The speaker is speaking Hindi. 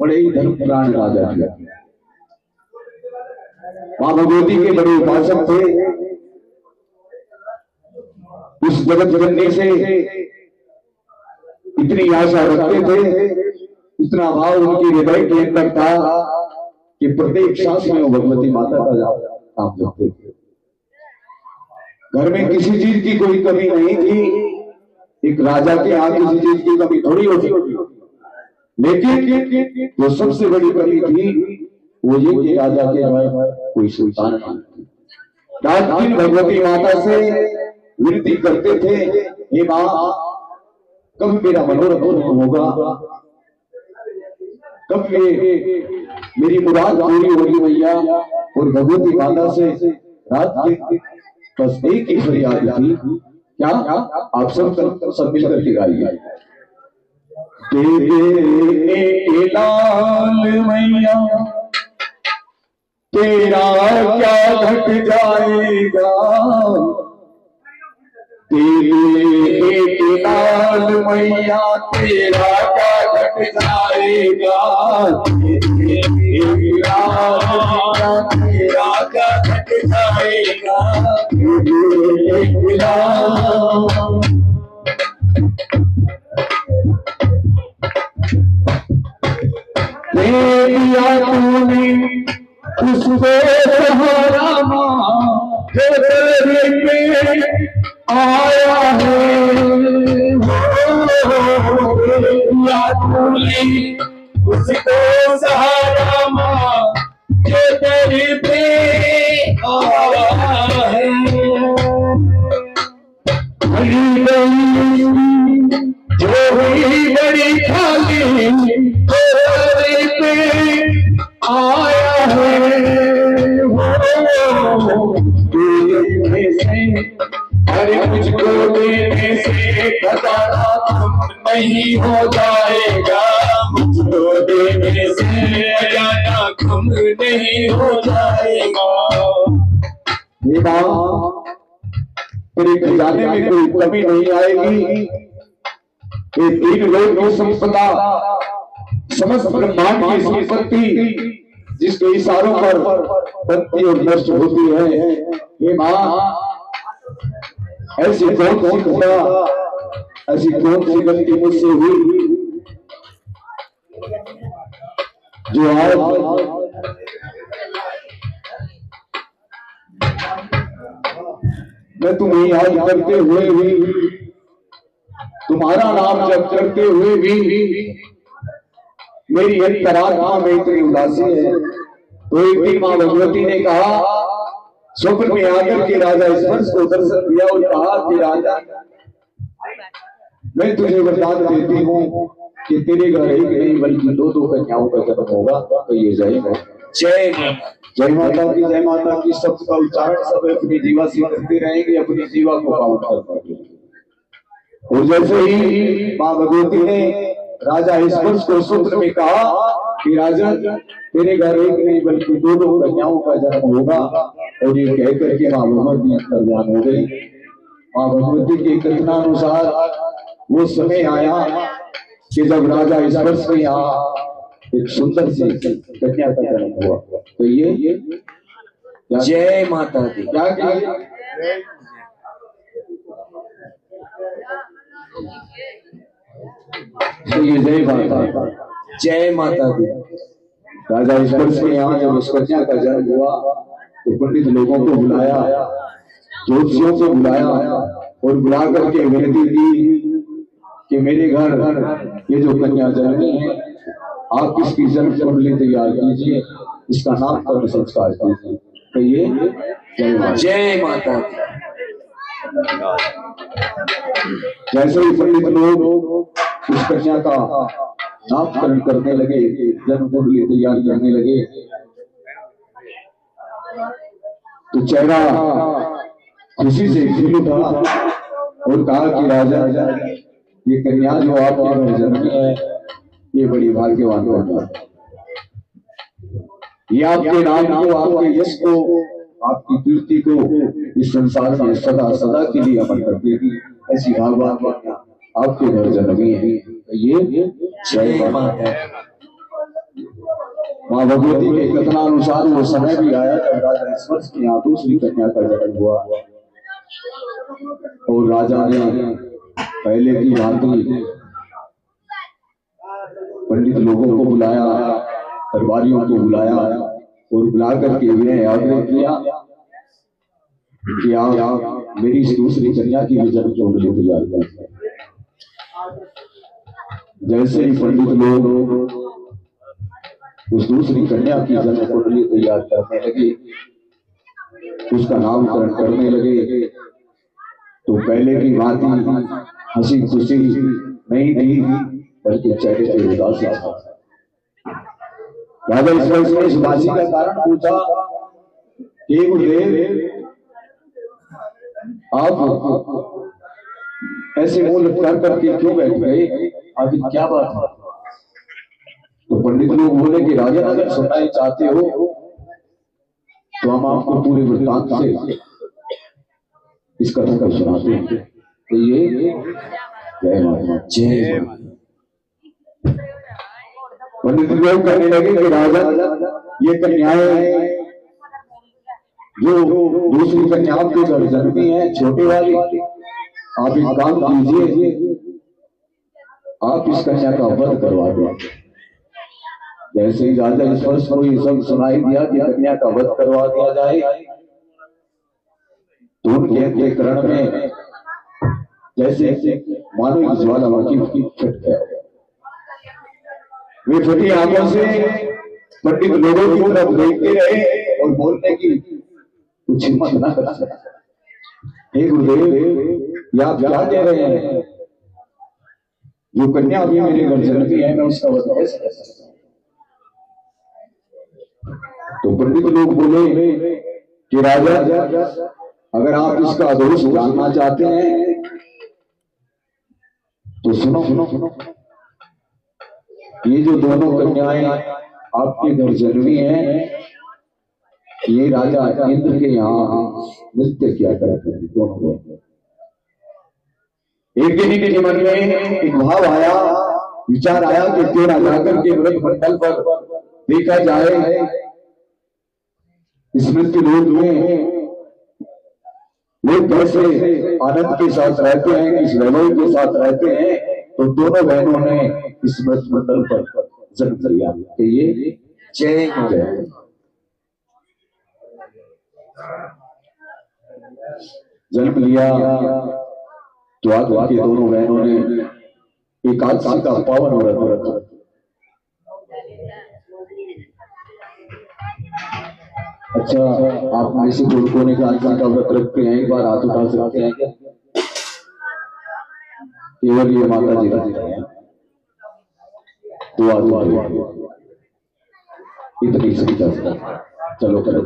बड़े ही धर्मप्राण राजा थे। मां भगवती के बड़े उपासक थे। उस जगत जननी से इतनी आशा रखते थे, इतना भाव उनकी हृदय के अंदर था कि प्रत्येक सांस में वो भगवती माता का नाम जपते थे। घर में किसी चीज की कोई कमी नहीं थी। एक राजा के यहाँ किसी चीज की कमी थोड़ी होती, लेकिन जो सबसे बड़ी कमी थी वो ये कि राजा के घर कोई सुल्तान नहीं थी। रात दिन भगवती माता से विनती करते थे, हे माँ, कब मेरा मनोरथ पूर्ण होगा, कब मेरी मुराद पूरी होगी मैया। और भगवती माता से रात दिन बस एक ही फरियाद थी, क्या आप सब मिलकर के गाइए। तेरे लाल मैया तेरा क्या घट जाएगा, तेरे लाल मैया तेरा क्या घट जाएगा, तेरे लाल मैया तेरा क्या घट जाएगा। दिया तूने उसको सहारा माँ जो तेरे पे आया है, दिया तूने उसको सहारा माँ जो तेरे पे आया है। जो हुई बड़ी खाली तेरे पे आया है, देने से अरे मुझको देने से खजाना कम नहीं हो जाएगा, मुझको देने से खजाना कम नहीं हो जाएगा। तेरे खजाने में कोई कमी नहीं आएगी। ये तीन लोग की संपदा, समस्त ब्रह्मांड की संपत्ति जिसके इशारों पर बनती और नष्ट होती है। हे माँ, ऐसी कौन सी खुदा, ऐसी कौन सी गलती मुझसे हुई जो आज मैं तुम्हें याद करते हुए भी, तुम्हारा नाम जप करते हुए भी मेरी अंतरात्मा में इतनी उदासी है। तो एक दिन मां भगवती ने कहा, स्वप्न में आकर के राजा स्पर्श को दर्शन दिया और कहा कि राजा, मैं तुझे वरदान देती हूँ कि तेरे घर एक नहीं बल्कि दो दो कन्याओं का जन्म होगा। तो ये जय जय माता की, जय माता की शब्द का उच्चारण सब अपनी जीवा से करते रहेंगे, अपनी जीवा को काउंट कर पाएंगे। और जैसे ही मां भगवती ने राजा स्पर्श को सूत्र में कहा कि राजा तेरे घर एक नहीं बल्कि दो दो कन्याओं का जन्म होगा, और ये कह करके मां भगवती अंतर्ध्यान हो गई। मां भगवती के कथनानुसार वो समय आया कि जब राजा स्पर्श में यहाँ एक सुंदर सी कन्या का जन्म हुआ। तो ये जय माता दी, क्या तो ये जय माता, जय माता दी। राजा स्पर्श में यहाँ जब उस कन्या का जन्म हुआ तो पंडित लोगों को बुलाया, ज्योतिषियों को बुलाया और बुला करके विनती की कि मेरे घर ये जो कन्या जन्मी है, आप इसकी जन्म कुंडली तैयार कीजिए, इसका नामकरण संस्कार कीजिए। तो ये जय माता दी। जैसे ही पंडित लोग उस कन्या का नामकरण करने लगे, जन्म कुंडली तैयार करने लगे, तो चेहरा खुशी से खिल उठा और कहा कि राजा, ये कन्या जो आपके घर जन्मी है, ये बड़ी भाग्यवान कन्या, ये आपके नाम को, आपके यश को, आपकी कीर्ति को इस संसार में सदा सदा के लिए अमर कर देगी। ऐसी भागवान कन्या आपके घर जन्मी है। ये जय माता। माँ भगवती के कथनानुसार वो समय भी आया जब राजा स्पर्श की यहाँ दूसरी कन्या का जन्म हुआ और राजा ने पहले की भांति पंडित लोगों को बुलाया, दरबारियों को बुलाया और बुला करके उन्हें आग्रह किया कि आप मेरी इस दूसरी कन्या की भी जन्म कुंडली तैयार करें। जैसे ही पंडित लोग उस दूसरी कन्या की जन्म कुंडली तैयार करने लगे, उसका नामकरण करने लगे, तो पहले की भांति हंसी खुशी नहीं थी, बल्कि चेहरे पे उदासी था। राजा स्पर्श ने इस उदासी का कारण पूछा कि गुरुदेव आप ऐसे मुंह लटका करके क्यों बैठ गए, आखिर क्या बात है? तो पंडित लोग बोले कि राजा अगर सुनना चाहते हो तो हम आपको पूरे वृत्तांत से इस कथा को सुनाते हैं। तो ये जय माता जय पंडित लोग कहने लगे कि राजा ये कन्याएं जो दूसरी कन्याओं के घर जन्मी है छोटे वाली, आप एक काम कीजिए, आप इस कन्या का वध करवा दो। जैसे ही राजा स्पर्श को ये सब सुनाई दिया कि कन्या का वध करवा दिया जाए, तो उनके अंतःकरण में जैसे मानो ज्वालामुखी फट गया। वे फटी आंखों से पंडित लोगों की तरफ देखते रहे और बोलने की कुछ हिम्मत न कर सके। हे गुरुदेव, आप क्या कह रहे हैं? जो कन्या अभी मेरे घर जन्मी है, मैं उसका वध कैसे कर सकता हूं? तो पंडित लोग बोले कि राजा, अगर आप इसका दोष जानना चाहते हैं तो सुनो सुनो सुनो, ये जो दोनों कन्याएं आपके घर जन्मी हैं, ये राजा इंद्र के यहाँ नृत्य किया करते थे दोनों। एक दिन इनके मन में एक भाव आया, विचार आया कि क्यों ना जाकर के व्रत मंडल पर देखा जाए, इस नृत्य लोक में लोग कैसे आनंद के साथ रहते हैं, किस वैभव के साथ रहते हैं। तो दोनों बहनों ने इस व्रत मंडल पर जन्म लिया कि ये जय जय जन्म लिया। तो आज के दोनों बहनों ने एकादशी का पावन व्रत रखा। अच्छा, आप में से जो ने एकादशी का व्रत रखते हैं, एक बार हाथ उठा सकते हैं क्या? केवल ये माता जी रखते हैं, दुआ दुआ इतनी सुविधा। चलो करो।